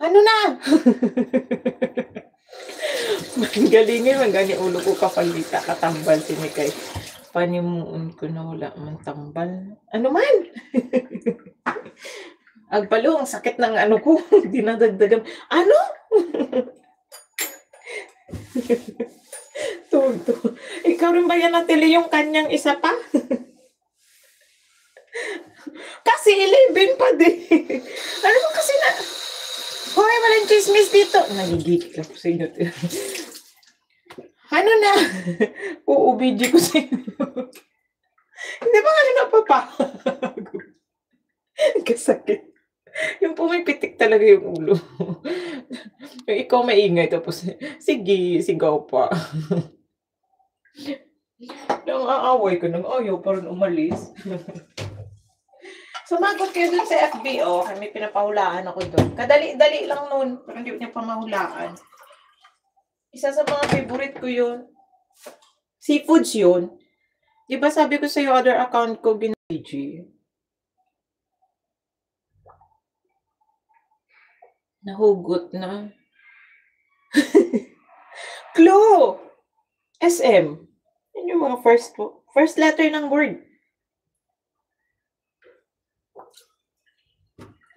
Ano na? Galingin man gani ulo ko kapalita katambal sinikay. Panimuon ko na wala man tambal. Ano man? Agpalo, ang sakit ng ano ko. Dinadagdagan. Ano? Tuto. Ikaw rin ba yan natili yung kanyang isa pa? Kasi 11 pa din. Ano mo kasi na... Hoy, walang chismis dito. Nagigigit lang sa inyo. Ano na? Uubidyo ko sa inyo. Hindi ba ano napapagod? Kasakit. Yung pumipitik talaga yung ulo. Yung ikaw maingay tapos, sige, sigaw pa. Nang aaway ko, nang ayaw parang umalis. Sumagot kayo dun sa FB, may pinapahulaan ako doon. Kadali-dali lang nun, pero hindi niya pa mahulaan. Isa sa mga favorite ko yun. Seafoods yun. Di ba sabi ko sa'yo, other account ko, ginag-PG. Nahugot na. Clue! SM. Yun yung mga first letter ng word.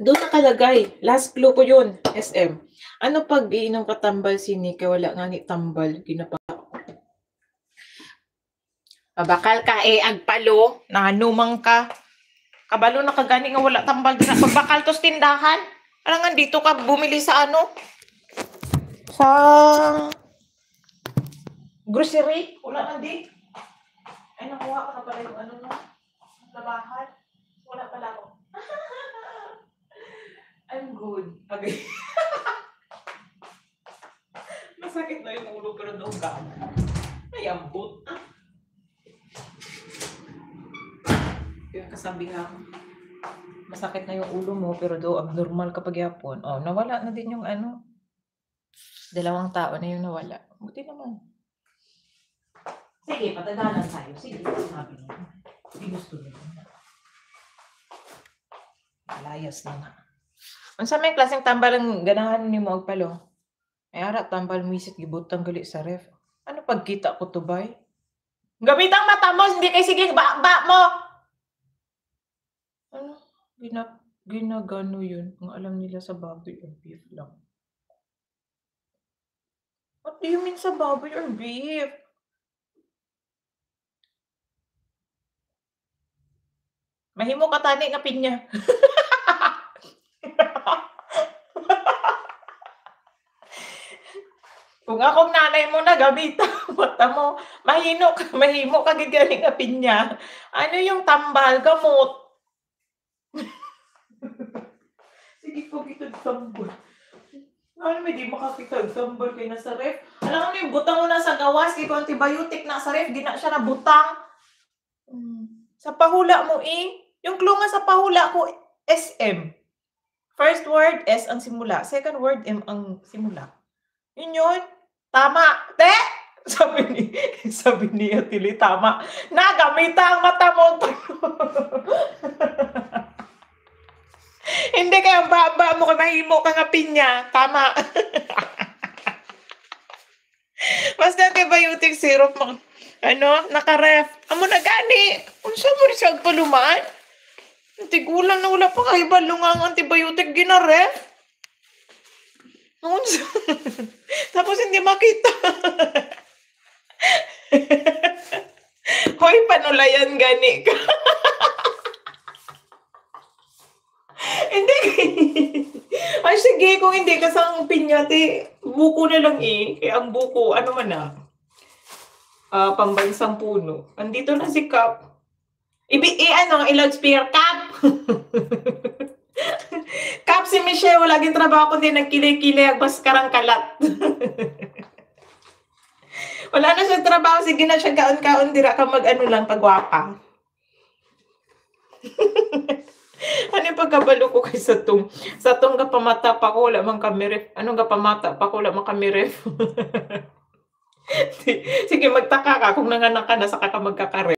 Doon nakalagay. Last clue ko yun. SM. Ano pag iinom ka tambal sinika, wala nga ni tambal. Ginapa. Pabakal ka agpalo. Nanganumang ka. Kabalo na kagani nga wala tambal. Pagbakal tos tindahan. Ano nga dito ka bumili sa ano? Sa grocery. Wala nga di. Ay nakuha ko na pala yung ano no. Labahan. Wala pala ako. I'm good. Okay. Masakit na yung ulo pero doon ka. Ay, ambot. Yung kasabi nga ako. Masakit na yung ulo mo pero do abnormal kapag yapon. Nawala na din yung ano. 2 tao na yung nawala. Buti naman. Sige, patagalan tayo. Sige, sabi niya. Hindi gusto niya. Malayas na nga. Ang sa may klaseng tambal ang ganahan ni mo agpalo. Ay ara tambal misit gibutang gali sa ref. Ano pagkita ko to bay? Gamitang mata mo, hindi kay sige ba mo. Ano? Ginagano yun. Kung alam nila sa baboy or beef lang. What do you mean sa baboy or beef? Mahimo ka tani nga pinya. Kung akong nanay mo na gamita, mata mo, mahimo ka gigani nga pinya. Ano yung tambal, gamot? Sige po, kitag tambal. Ano may di makakitag tambal kay nasa ref? Alam mo yung butang mo na sa gawas, kay kung antibiotic na sa ref, di na siya na butang. Sa pahula mo yung clue nga sa pahula ko, SM. First word, S ang simula. Second word, M ang simula. Yun. Tama. Te! Sabi ni Atili, tama. Nagamita ang mata mo. Hindi kaya baba mo, mahimo ka nga pinya. Tama. Basta antibiotic syrup mo. Naka-ref. Amo na gani. Unsa mo rin siya agpalumaan? Tigulang na wala pa kahibalo nga ang antibiotic ginaref. Tapos hindi makita. Hoy, panulayan gani ka. Hindi. Ay, sige, kung hindi kasang pinyati, buko na lang Kaya ang buko, ano man na? Pambansang puno. Andito na si Cap. I-loudspeaker, Cap! Cap, si Michelle, wala din trabaho kundi nagkilay-kilay, baskarang kalat. Wala na siya trabaho, sige na siya kaon-kaon, dira ka mag-ano lang, pagwapa. Ano yung pagkabalo ko kay Satong? Satong ka pamata pa ko, wala mang kamiref. Anong ka pamata pa ko, wala mang kamiref. Sige, magtaka ka kung nanganak ka na, saka ka magkakaref.